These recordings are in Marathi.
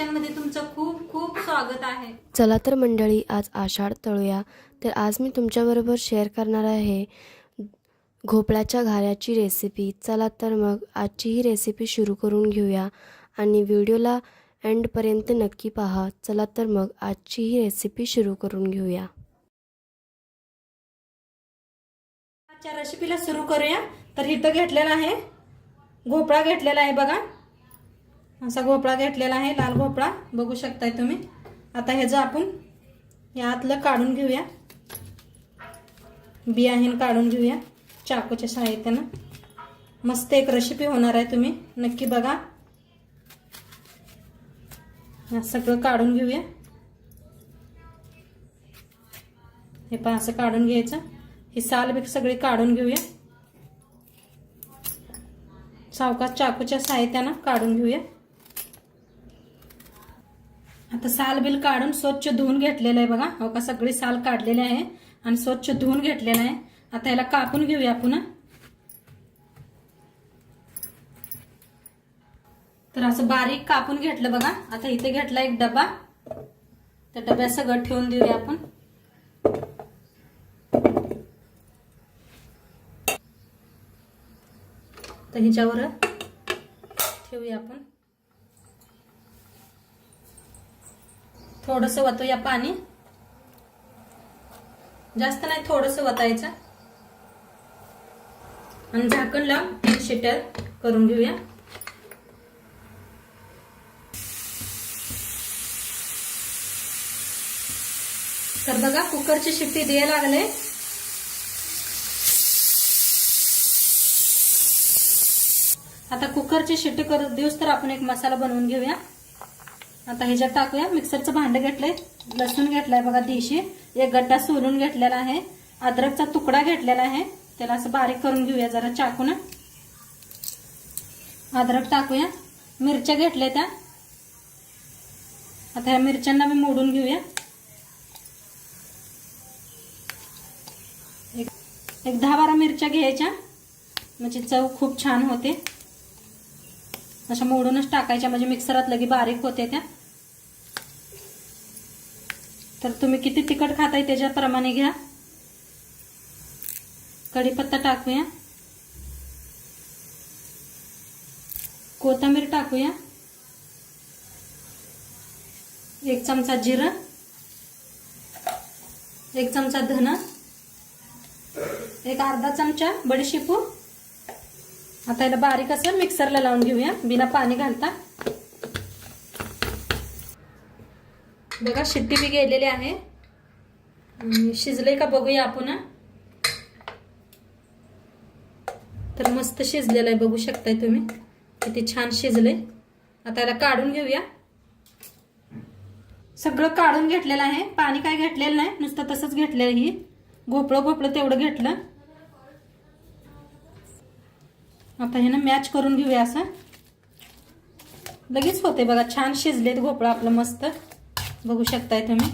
किचनमध्ये तुमचं खूप खूप स्वागत आहे। चला तर मंडळी, आज आषाढ तळूया। तर आज मी तुमच्याबरोबर शेअर करणार आहे घोपळ्याच्या घाऱ्याची रेसिपी। चला तर मग आजची ही रेसिपी सुरू करून घेऊया आणि व्हिडिओला एंडपर्यंत नक्की पहा। चला तर मग आजची ही रेसिपी सुरू करून घेऊया। आजच्या रेसिपीला सुरू करूया। तर इथं घेतलेला आहे भोपळा घेतलेला आहे बघा, असा भोपळा घेतलेला आहे, लाल भोपळा बघू शकताय तुम्ही। आता हे जे आपण यातलं काढून घेऊया, बिया हे काढून घेऊया चाकूच्या सहाय्याने। मस्त एक रेसिपी होणार आहे, तुम्ही नक्की बघा। हे सगळं काढून घेऊया, हे पण असं काढून घ्यायचं। ही साल बी सगळी काढून घेऊया, सावकाश चाकूच्या सहाय्याने काढून घेऊया। आता साल बिल काढून स्वच्छ धुवून घेतलेलं आहे बघा, हो का सगळी साल काढलेली आहे आणि स्वच्छ धुवून घेतलेलं आहे। आता याला कापून घेऊया पुन्हा। तर असं बारीक कापून घेतलं बघा। आता इथे घेतला एक डबा, त्या डब्यात सगळं ठेवून देऊया आपण। तर ह्याच्यावर ठेवूया आपण, थोडंसं वतूया पाणी, जास्त नाही थोडंसं वतायचं आणि झाकण लावून 3 शिट्या करून घेऊया। तर बघा कुकरची शिट्टी द्यायला लागले। आता कुकरची शिट्टी करू देऊस तर आपण एक मसाला बनवून घेऊया। आता ह्याच्यात टाकूया, मिक्सरचं भांडं घेतलंय, लसूण घेतलाय बघा देशी, एक गड्डा सोलून घेतलेला आहे, अद्रकचा तुकडा घेतलेला आहे, त्याला असं बारीक करून घेऊया जरा चाकून। अद्रक टाकूया, मिरच्या घेतल्या त्या, आता ह्या मिरच्यांना मी मोडून घेऊया। एक 10-12 मिरच्या घ्यायच्या, म्हणजे चव खूप छान होते। अशा मोडूनच टाकायच्या, म्हणजे मिक्सरात लगे बारीक होते त्या। तर तुम्ही किती तिखट खाताय त्याच्याप्रमाणे घ्या। कढीपत्ता टाकूया, कोथिंबीर टाकूया, 1 चमचा जिरं, 1 चमचा धना, एक अर्धा चमचा बडीशेपू। आता याला बारीक असं मिक्सरला लावून घेऊया बिना पाणी घालता। बघा शिट्टी बी गेलेली आहे, शिजले का बघूया आपण। तर मस्त शिजलेलं आहे, बघू शकताय तुम्ही किती छान शिजले। आता याला काढून घेऊया, सगळं काढून घेतलेलं आहे, पाणी काय घेतलेलं नाही, नुसतं तसंच घेतलेलं। ही भोपळं तेवढं घेतलं। आता हे ना मॅच करून घेऊया, असं लगेच होते बघा, छान शिजलेत भोपळा आपलं मस्त, बघू शकताय तुम्ही।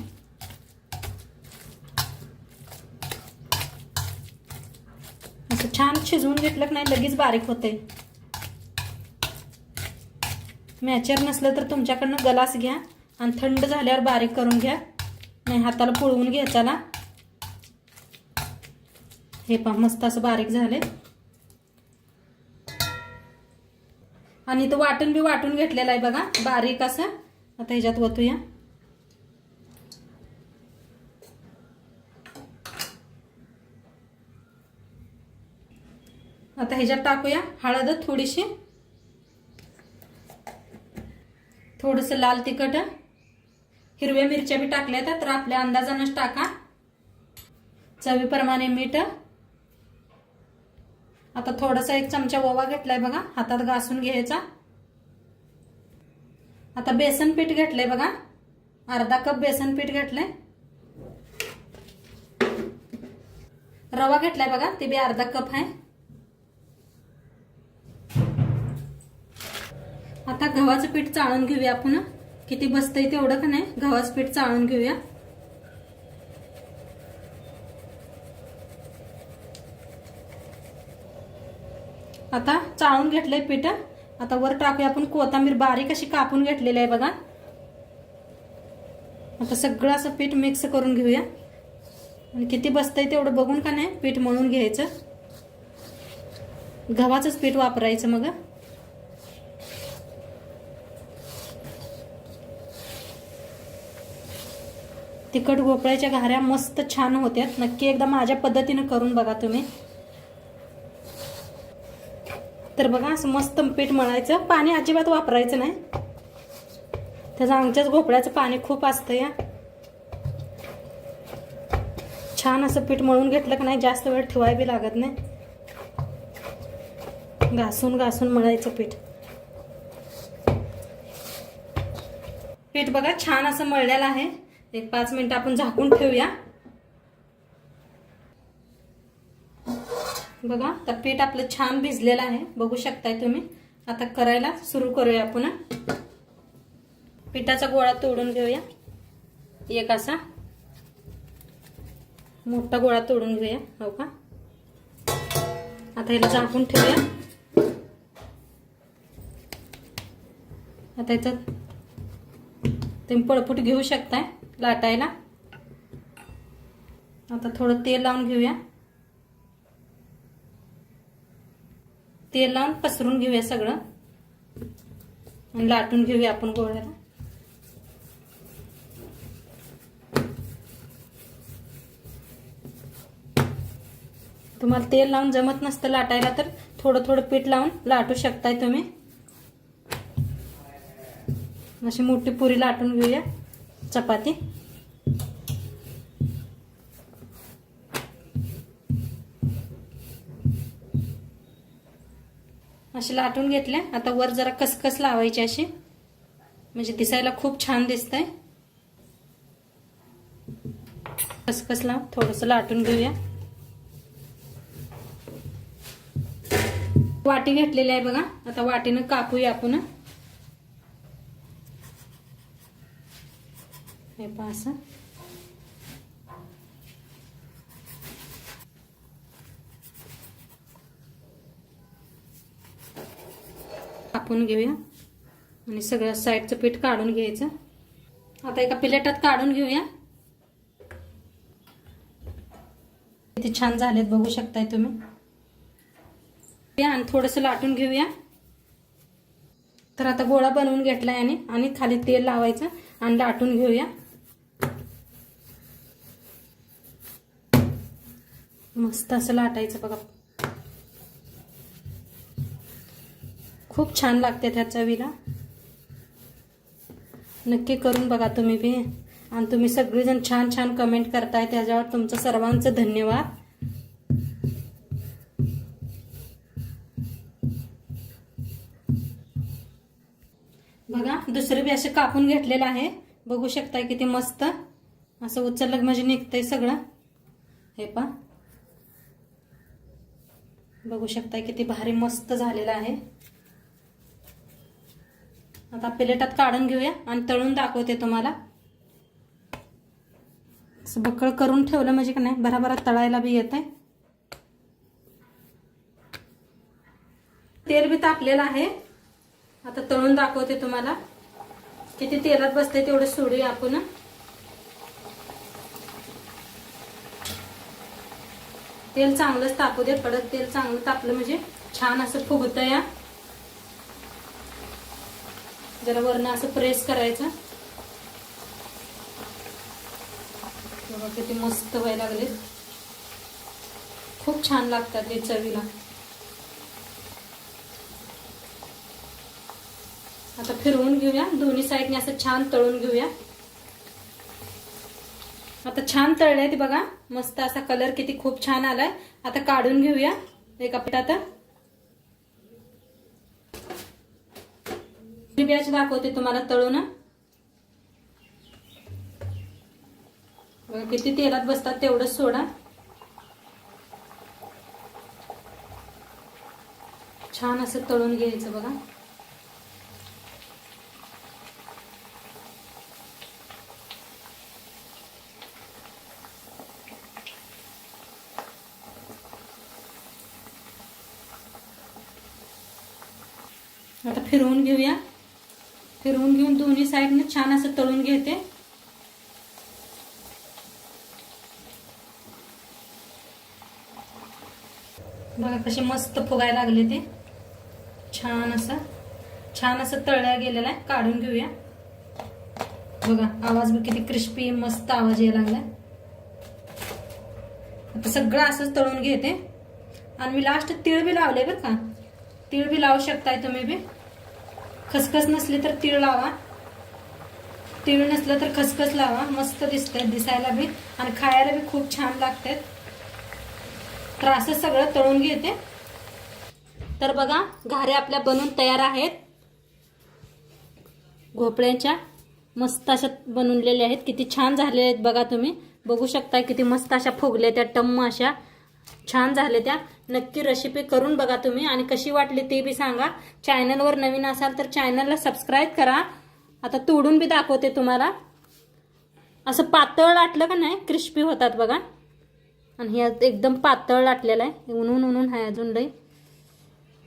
असं छान शिजवून घेतलं की नाही लगेच बारीक होते। मॅचर नसलं तर तुमच्याकडनं गलास घ्या आणि थंड झाल्यावर बारीक करून घ्या, नाही हाताला पुळवून घ्यायचाला। हे पहा मस्त असं बारीक झाले आणि तो वाटून बी वाटून घेतलेला आहे बघा बारीक असं। आता ह्याच्यात वतूया, आता ह्याच्यात टाकूया हळद थोडीशी, थोडस लाल तिखट, हिरव्या मिरच्या बी टाकल्या तर आपल्या अंदाजानच टाका, चवीप्रमाणे मीठ। आता थोडासा 1 चमचा ओवा घेतलाय बघा, हातात घासून घ्यायचा। आता बेसन पीठ घेतलंय बघा, अर्धा कप बेसन पीठ घेतलंय, रवा घेतलाय बघा, ते बी अर्धा कप आहे। आता गव्हाचं पीठ चाळून घेऊया आपण, किती बसतंय तेवढं का नाही, गव्हाचं पीठ चाळून घेऊया। आता चाळून घेतलंय पीठ। आता वर टाकूया आपण कोथिंबीर, बारीक अशी कापून घेतलेली आहे बघा, आता सगळं असं पीठ मिक्स करून घेऊया आणि किती बसतंय तेवढं बघून का नाही पीठ मळून घ्यायचं. गव्हाचंच पीठ वापरायचं. मग तिखट भोपळ्याच्या घाऱ्या मस्त छान होत्यात. नक्की एकदा माझ्या पद्धतीने करून बघा तुम्ही. तर बघा असं मस्त पीठ मळायचं. पाणी अजिबात वापरायचं नाही. त्याचं आमच्याच भोपळ्याचं पाणी खूप असतं या. छान असं पीठ मळून घेतलं का नाही जास्त वेळ ठेवाय बी लागत नाही. घासून घासून मळायचं पीठ. पीठ बघा छान असं मळलेलं आहे. एक 5 मिनिटं आपण झाकून ठेवूया. बघा तर पीठ आपलं छान भिजलेलं आहे, बघू शकताय तुम्ही. आता करायला सुरू करूया आपण. पिठाचा गोळा तोडून घेऊया. एक असा मोठा गोळा तोडून घेऊया. हो का. आता याला झाकून ठेवूया. आता याच्यात तुम्ही पळपूट घेऊ शकताय लाटायला. आता थोडं तेल लावून घेऊया. तेल लावून पसरून घेऊया सगळं आणि लाटून घेऊया आपण गोळ्याला. तुम्हाला तेल लावून जमत नसतं लाटायला तर थोडं थोडं पीठ लावून लाटू शकताय तुम्ही. अशी मोठी पुरी लाटून घेऊया चपाती. अशी लाटून घेतल्या. आता वर जरा कसकस लावायची अशी, म्हणजे दिसायला खूप छान दिसतंय. कसकस लावून थोडंसं लाटून घेऊया. वाटी घेतलेली आहे बघा. आता वाटीनं कापूया आपण. हे पहा असं. कापून घेऊया आणि सगळ्या साईडचं पीठ काढून घ्यायचं. आता एका प्लेटात काढून घेऊया. किती छान झालेत बघू शकताय तुम्ही. आणि थोडंसं लाटून घेऊया. तर आता गोळा बनवून घेतलाय आणि खाली तेल लावायचं आणि लाटून घेऊया. मस्त असं लाटायचं बघा. खूप छान लागते त्या चवीला. नक्की करून बघा तुम्ही बी. आणि तुम्ही सगळेजण छान छान कमेंट करताय, त्याच्यावर तुमचं सर्वांचं धन्यवाद. बघा दुसरे बी असे कापून घेतलेलं आहे. बघू शकताय किती मस्त असं उचललं म्हणजे निघतंय सगळं. हे पहा बघू शकताय किती भारी मस्त झालेलं आहे. आता प्लेटात काढून घेऊया आणि तळून दाखवते तुम्हाला. असं बक्कळ करून ठेवलं म्हणजे का नाही भराभरा तळायला बी येतंय. तेल बी तापलेलं आहे. आता तळून दाखवते तुम्हाला. किती तेलात बसते तेवढं सोडूया आपण. तेल चांगलंच तापू दे. कडक तेल चांगलं तापलं म्हणजे छान असं फुगतं या. जरा वरनं असं प्रेस करायचं. बघा किती मस्त व्हायला लागले. खूप छान लागतात हे चवीला. आता फिरवून घेऊया. दोन्ही साईडने असं छान तळून घेऊया. आता छान तळले ते बघा. मस्त असा कलर किती खूप छान आलाय. आता काढून घेऊया एका प्लेटात. बॅच दाखवते तुम्हाला तळून. बघा किती तेलात बसतात तेवढंच सोडा. छान असं तळून घ्यायचं बघा. आता फिरवून घेऊया. फिरवून घेऊन दोन्ही साईडने छान असं तळून घेते. बघा कसे मस्त फुगायला लागले ते. छान असं तळल्या गेलेलं आहे. काढून घेऊया. बघा आवाज बी किती क्रिस्पी मस्त आवाज यायला लागलाय. आता सगळं असंच तळून घेते. आणि मी लास्ट तीळ बी लावले बरं का. तीळ बी लावू शकताय तुम्ही बी. खसखस नसली तर तीळ लावा, तीळ नसलं तर खसखस लावा. मस्त दिसतंय दिसायला बी आणि खायला बी खूप छान लागतात. तर असं सगळं तळून घेते. तर बघा घाऱ्या आपल्या बनून तयार आहेत. भोपळ्याच्या मस्त अशा बनवलेल्या आहेत. किती छान झाले आहेत बघा. तुम्ही बघू शकता किती मस्त अशा फुगल्या त्या. टम्म अशा छान झाले त्या. नक्की रेसिपी करून बघा तुम्ही आणि कशी वाटली ते बी सांगा. चॅनलवर नवीन असाल तर चॅनलला सबस्क्राईब करा. आता तोडून बी दाखवते तुम्हाला. असं पातळ लाटलं का नाही क्रिस्पी होतात बघा. आणि हे एकदम पातळ लाटलेलं आहे. उन्हून आहे अजून लई.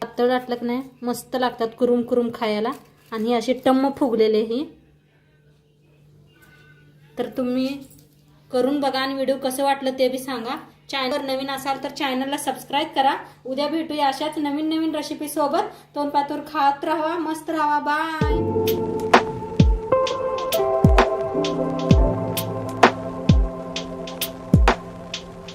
पातळ लाटलं का नाही मस्त लागतात कुरुम कुरुम खायला. आणि हे असे टम्म फुगलेले ही. तर तुम्ही करून बघा आणि व्हिडिओ कसं वाटलं ते बी सांगा. चॅनलवर नवीन असाल तर चॅनलला सबस्क्राईब करा. उद्या भेटूया अशाच नवीन रेसिपी सोबत. तोंडपातूर खात राहा, मस्त राहा. बाय.